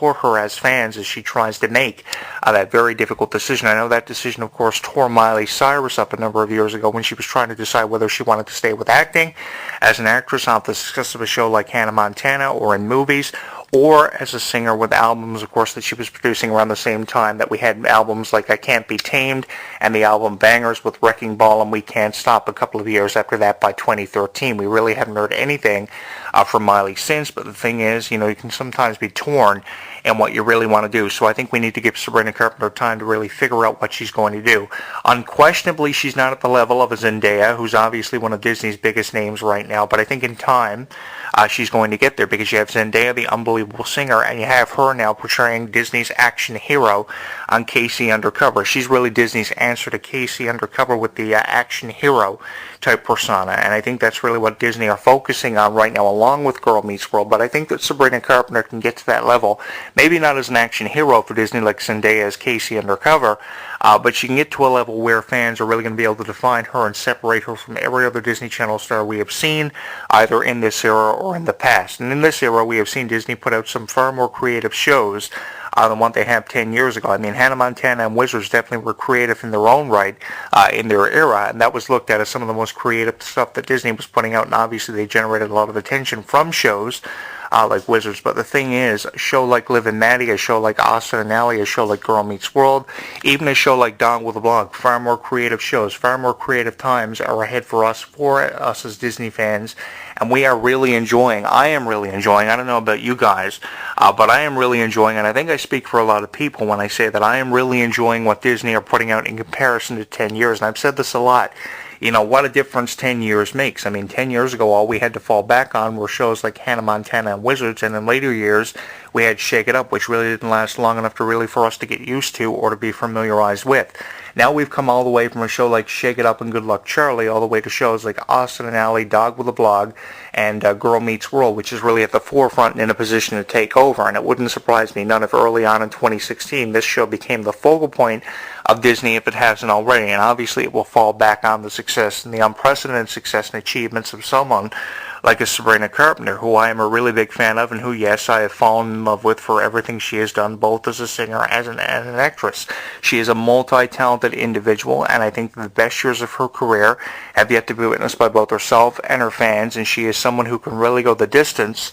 support her as fans as she tries to make that very difficult decision. I know that decision, of course, tore Miley Cyrus up a number of years ago when she was trying to decide whether she wanted to stay with acting as an actress off the success of a show like Hannah Montana or in movies, or as a singer with albums, of course, that she was producing around the same time that we had albums like I Can't Be Tamed and the album Bangers with Wrecking Ball and We Can't Stop a couple of years after that by 2013. We really haven't heard anything from Miley since, but the thing is, you can sometimes be torn in what you really want to do. So I think we need to give Sabrina Carpenter time to really figure out what she's going to do. Unquestionably, she's not at the level of a Zendaya, who's obviously one of Disney's biggest names right now, but I think in time, she's going to get there because you have Zendaya, the unbelievable singer, and you have her now portraying Disney's action hero on Casey Undercover. She's really Disney's answer to Casey Undercover with the action hero type persona, and I think that's really what Disney are focusing on right now along with Girl Meets World, but I think that Sabrina Carpenter can get to that level, maybe not as an action hero for Disney like Zendaya as Casey Undercover, but she can get to a level where fans are really going to be able to define her and separate her from every other Disney Channel star we have seen, either in this era or in the past. And in this era, we have seen Disney put out some far more creative shows than what they have 10 years ago. I mean, Hannah Montana and Wizards definitely were creative in their own right in their era, and that was looked at as some of the most creative stuff that Disney was putting out, and obviously they generated a lot of attention from shows like Wizards. But the thing is, a show like Liv and Maddie, a show like Austin and Ally, a show like Girl Meets World, even a show like Dog with a Blog, far more creative shows, far more creative times are ahead for us as Disney fans, and we are really enjoying, I am really enjoying, I don't know about you guys, but I am really enjoying, and I think I speak for a lot of people when I say that I am really enjoying what Disney are putting out in comparison to 10 years, and I've said this a lot. What a difference 10 years makes. I mean, 10 years ago, all we had to fall back on were shows like Hannah Montana and Wizards, and in later years, we had Shake It Up, which really didn't last long enough to really for us to get used to or to be familiarized with. Now we've come all the way from a show like Shake It Up and Good Luck Charlie all the way to shows like Austin and Ally, Dog with a Blog, and Girl Meets World, which is really at the forefront and in a position to take over. And it wouldn't surprise me none if early on in 2016 this show became the focal point of Disney if it hasn't already. And obviously it will fall back on the success and the unprecedented success and achievements of someone like a Sabrina Carpenter, who I am a really big fan of and who, yes, I have fallen in love with for everything she has done, both as a singer and an actress. She is a multi-talented individual, and I think the best years of her career have yet to be witnessed by both herself and her fans, and she is someone who can really go the distance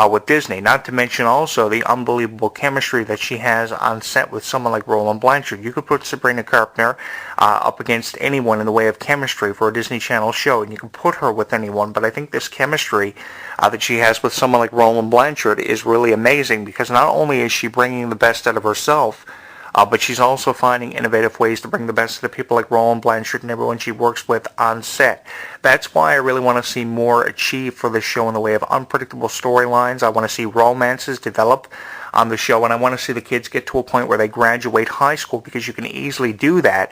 with Disney, not to mention also the unbelievable chemistry that she has on set with someone like Roland Blanchard. You could put Sabrina Carpenter up against anyone in the way of chemistry for a Disney Channel show, and you can put her with anyone, but I think this chemistry that she has with someone like Roland Blanchard is really amazing, because not only is she bringing the best out of herself, but she's also finding innovative ways to bring the best of the people like Roland Blanchard and everyone she works with on set. That's why I really want to see more achieved for this show in the way of unpredictable storylines. I want to see romances develop on the show, and I want to see the kids get to a point where they graduate high school, because you can easily do that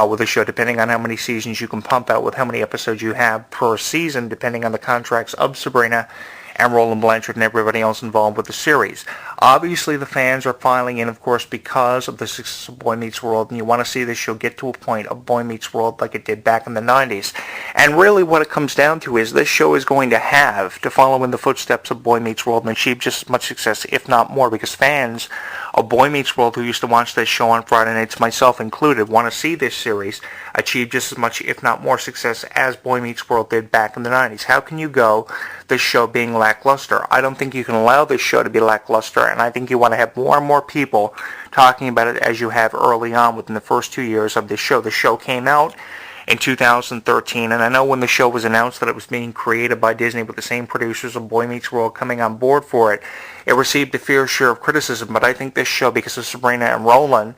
with a show depending on how many seasons you can pump out with how many episodes you have per season, depending on the contracts of Sabrina and Roland Blanchard and everybody else involved with the series. Obviously, the fans are filing in, of course, because of the success of Boy Meets World, and you want to see this show get to a point of Boy Meets World like it did back in the 90s. And really what it comes down to is this show is going to have to follow in the footsteps of Boy Meets World and achieve just as much success, if not more, because fans of Boy Meets World who used to watch this show on Friday nights, myself included, want to see this series achieve just as much, if not more, success as Boy Meets World did back in the 90s. How can you go this show being lackluster? I don't think you can allow this show to be lackluster, and I think you want to have more and more people talking about it as you have early on within the first 2 years of this show. The show came out in 2013, and I know when the show was announced that it was being created by Disney with the same producers of Boy Meets World coming on board for it, it received a fair share of criticism, but I think this show, because of Sabrina and Roland,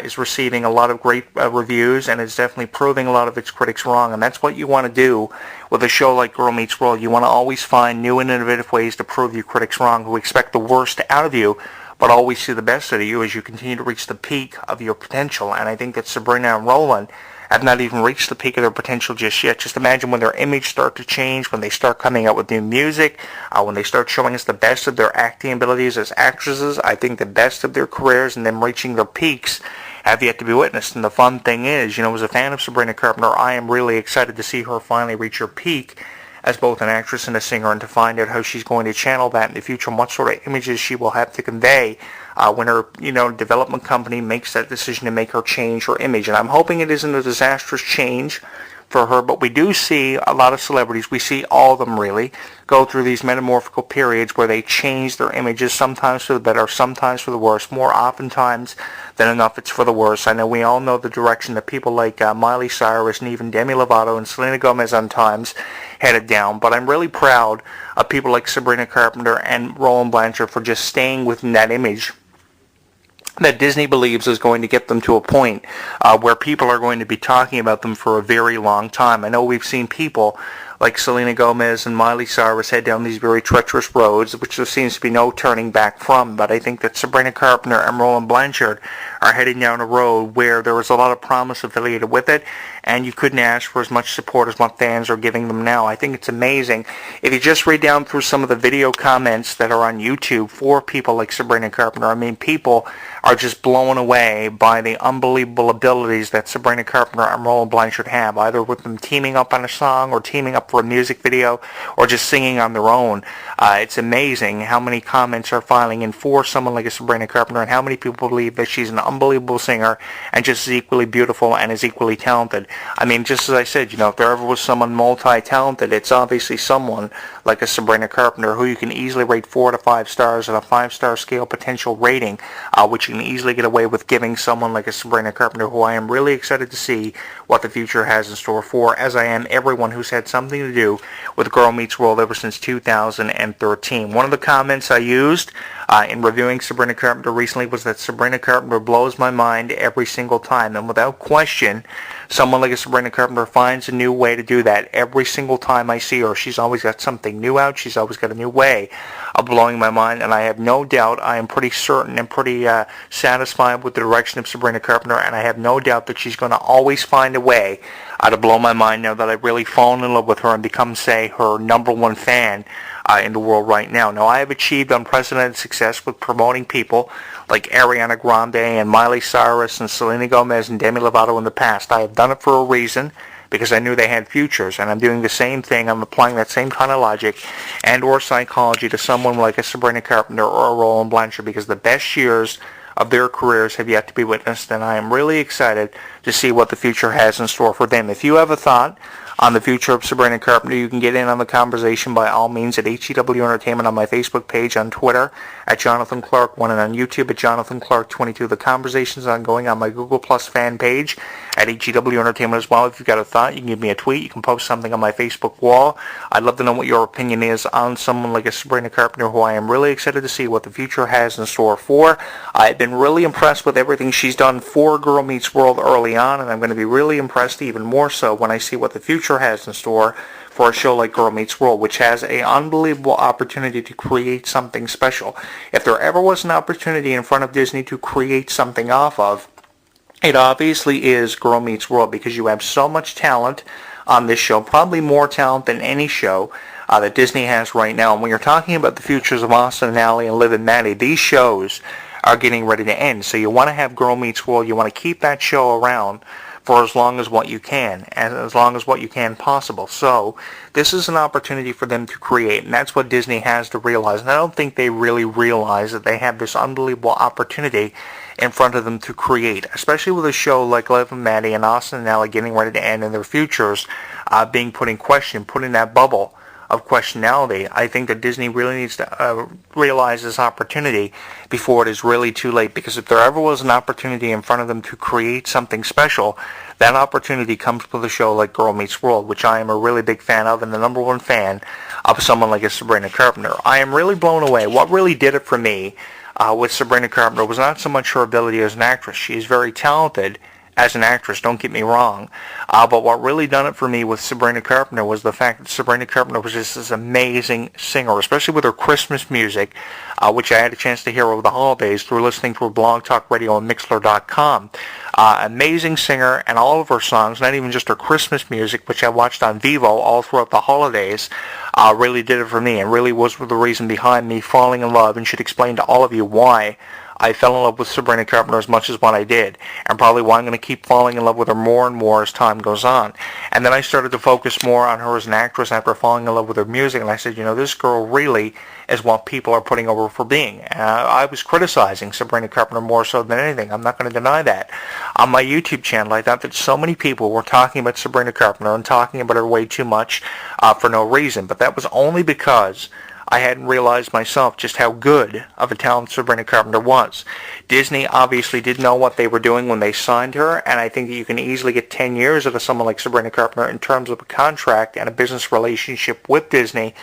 is receiving a lot of great reviews, and is definitely proving a lot of its critics wrong, and that's what you want to do with a show like Girl Meets World. You want to always find new and innovative ways to prove your critics wrong, who expect the worst out of you, but always see the best out of you as you continue to reach the peak of your potential. And I think that Sabrina and Roland have not even reached the peak of their potential just yet. Just imagine when their image start to change, when they start coming out with new music, when they start showing us the best of their acting abilities as actresses. I think the best of their careers and them reaching their peaks have yet to be witnessed. And the fun thing is, as a fan of Sabrina Carpenter, I am really excited to see her finally reach her peak as both an actress and a singer, and to find out how she's going to channel that in the future and what sort of images she will have to convey when her, development company makes that decision to make her change her image. And I'm hoping it isn't a disastrous change for her, but we do see a lot of celebrities, we see all of them really, go through these metamorphical periods where they change their images, sometimes for the better, sometimes for the worse. More oftentimes than enough, it's for the worse. I know we all know the direction that people like Miley Cyrus and even Demi Lovato and Selena Gomez on times headed down, but I'm really proud of people like Sabrina Carpenter and Roland Blanchard for just staying within that image that Disney believes is going to get them to a point where people are going to be talking about them for a very long time. I know we've seen people like Selena Gomez and Miley Cyrus head down these very treacherous roads, which there seems to be no turning back from, but I think that Sabrina Carpenter and Roland Blanchard are heading down a road where there was a lot of promise affiliated with it, and you couldn't ask for as much support as what fans are giving them now. I think it's amazing. If you just read down through some of the video comments that are on YouTube for people like Sabrina Carpenter, I mean, people are just blown away by the unbelievable abilities that Sabrina Carpenter and Roland Blanchard have, either with them teaming up on a song or teaming up for a music video or just singing on their own. It's amazing how many comments are filing in for someone like a Sabrina Carpenter and how many people believe that she's an unbelievable singer and just as equally beautiful and as equally talented. I mean, just as I said, if there ever was someone multi-talented, it's obviously someone like a Sabrina Carpenter who you can easily rate 4 to 5 stars on a 5-star scale potential rating, which you can easily get away with giving someone like a Sabrina Carpenter, who I am really excited to see what the future has in store for, as I am everyone who's had something to do with Girl Meets World ever since 2013. One of the comments I used in reviewing Sabrina Carpenter recently was that Sabrina Carpenter blows my mind every single time, and without question, someone like a Sabrina Carpenter finds a new way to do that every single time I see her. She's always got something new out. She's always got a new way of blowing my mind, and I have no doubt, I am pretty certain and pretty satisfied with the direction of Sabrina Carpenter, and I have no doubt that she's going to always find a way to blow my mind now that I've really fallen in love with her and become, say, her number one fan in the world right now. Now, I have achieved unprecedented success with promoting people like Ariana Grande and Miley Cyrus and Selena Gomez and Demi Lovato in the past. I have done it for a reason, because I knew they had futures, and I'm doing the same thing. I'm applying that same kind of logic and or psychology to someone like a Sabrina Carpenter or a Roland Blanchard, because the best years of their careers have yet to be witnessed, and I am really excited to see what the future has in store for them. If you have a thought on the future of Sabrina Carpenter, you can get in on the conversation by all means at HEW Entertainment, on my Facebook page, on Twitter at Jonathan Clark 1, and on YouTube at Jonathan Clark 22. The conversation is ongoing on my Google Plus fan page at HEW Entertainment as well. If you've got a thought, you can give me a tweet. You can post something on my Facebook wall. I'd love to know what your opinion is on someone like a Sabrina Carpenter, who I am really excited to see what the future has in store for. I've been really impressed with everything she's done for Girl Meets World early on, and I'm going to be really impressed even more so when I see what the future has in store for a show like Girl Meets World, which has an unbelievable opportunity to create something special. If there ever was an opportunity in front of Disney to create something off of, it obviously is Girl Meets World, because you have so much talent on this show, probably more talent than any show that Disney has right now. And when you're talking about the futures of Austin and Ally and Liv and Maddie, these shows are getting ready to end. So you want to have Girl Meets World, you want to keep that show around for as long as what you can, as long as what you can possible. So this is an opportunity for them to create, and that's what Disney has to realize. And I don't think they really realize that they have this unbelievable opportunity in front of them to create, especially with a show like Liv and Maddie and Austin and Ally getting ready to end, and their futures being put in question, put in that bubble of questionality. I think that Disney really needs to realize this opportunity before it is really too late, because if there ever was an opportunity in front of them to create something special, that opportunity comes with a show like Girl Meets World, which I am a really big fan of, and the number one fan of someone like a Sabrina Carpenter. I am really blown away. What really did it for me with Sabrina Carpenter was not so much her ability as an actress. She is very talented as an actress, don't get me wrong. But what really done it for me with Sabrina Carpenter was the fact that Sabrina Carpenter was just this amazing singer, especially with her Christmas music, which I had a chance to hear over the holidays through listening to her Blog Talk Radio on Mixlr.com. Amazing singer, and all of her songs, not even just her Christmas music, which I watched on Vivo all throughout the holidays, really did it for me, and really was the reason behind me falling in love, and should explain to all of you why I fell in love with Sabrina Carpenter as much as what I did, and probably why I'm going to keep falling in love with her more and more as time goes on. And then I started to focus more on her as an actress after falling in love with her music, and I said, you know, this girl really is what people are putting over for being. I was criticizing Sabrina Carpenter more so than anything. I'm not going to deny that. On my YouTube channel, I thought that so many people were talking about Sabrina Carpenter and talking about her way too much for no reason, but that was only because I hadn't realized myself just how good of a talent Sabrina Carpenter was. Disney obviously did know what they were doing when they signed her, and I think that you can easily get 10 years out of someone like Sabrina Carpenter in terms of a contract and a business relationship with Disney.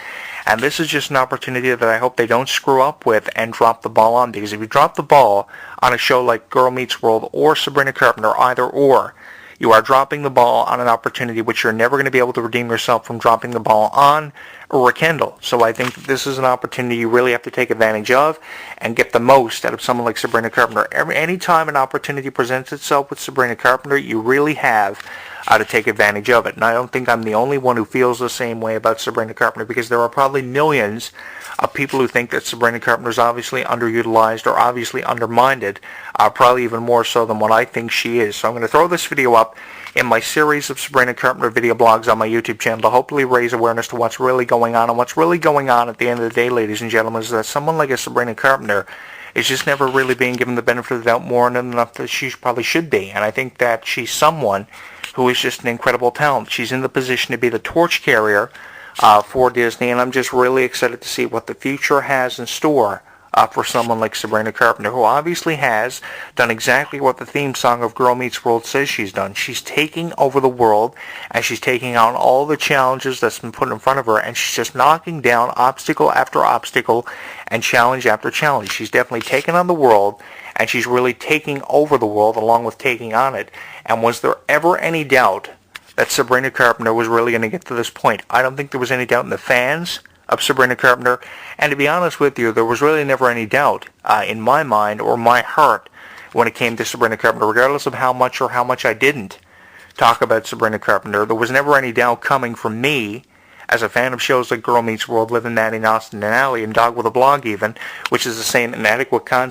And this is just an opportunity that I hope they don't screw up with and drop the ball on, because if you drop the ball on a show like Girl Meets World or Sabrina Carpenter, either or, you are dropping the ball on an opportunity which you're never going to be able to redeem yourself from dropping the ball on or rekindle. So I think this is an opportunity you really have to take advantage of and get the most out of someone like Sabrina Carpenter. Anytime an opportunity presents itself with Sabrina Carpenter, you really have to take advantage of it. And I don't think I'm the only one who feels the same way about Sabrina Carpenter, because there are probably millions of people who think that Sabrina Carpenter is obviously underutilized or obviously undermined, probably even more so than what I think she is. So I'm going to throw this video up in my series of Sabrina Carpenter video blogs on my YouTube channel to hopefully raise awareness to what's really going on. And what's really going on at the end of the day, ladies and gentlemen, is that someone like a Sabrina Carpenter is just never really being given the benefit of the doubt more than enough that she probably should be. And I think that she's someone who is just an incredible talent. She's in the position to be the torch carrier for Disney, and I'm just really excited to see what the future has in store for someone like Sabrina Carpenter, who obviously has done exactly what the theme song of Girl Meets World says she's done. She's taking over the world, and she's taking on all the challenges that's been put in front of her, and she's just knocking down obstacle after obstacle and challenge after challenge. She's definitely taken on the world, and she's really taking over the world along with taking on it. And was there ever any doubt that Sabrina Carpenter was really going to get to this point? I don't think there was any doubt in the fans of Sabrina Carpenter, and to be honest with you, there was really never any doubt in my mind or my heart when it came to Sabrina Carpenter, regardless of how much or how much I didn't talk about Sabrina Carpenter. There was never any doubt coming from me as a fan of shows like Girl Meets World, Liv and Maddie, and Austin and Ally, and Dog with a Blog even, which is the same inadequate concept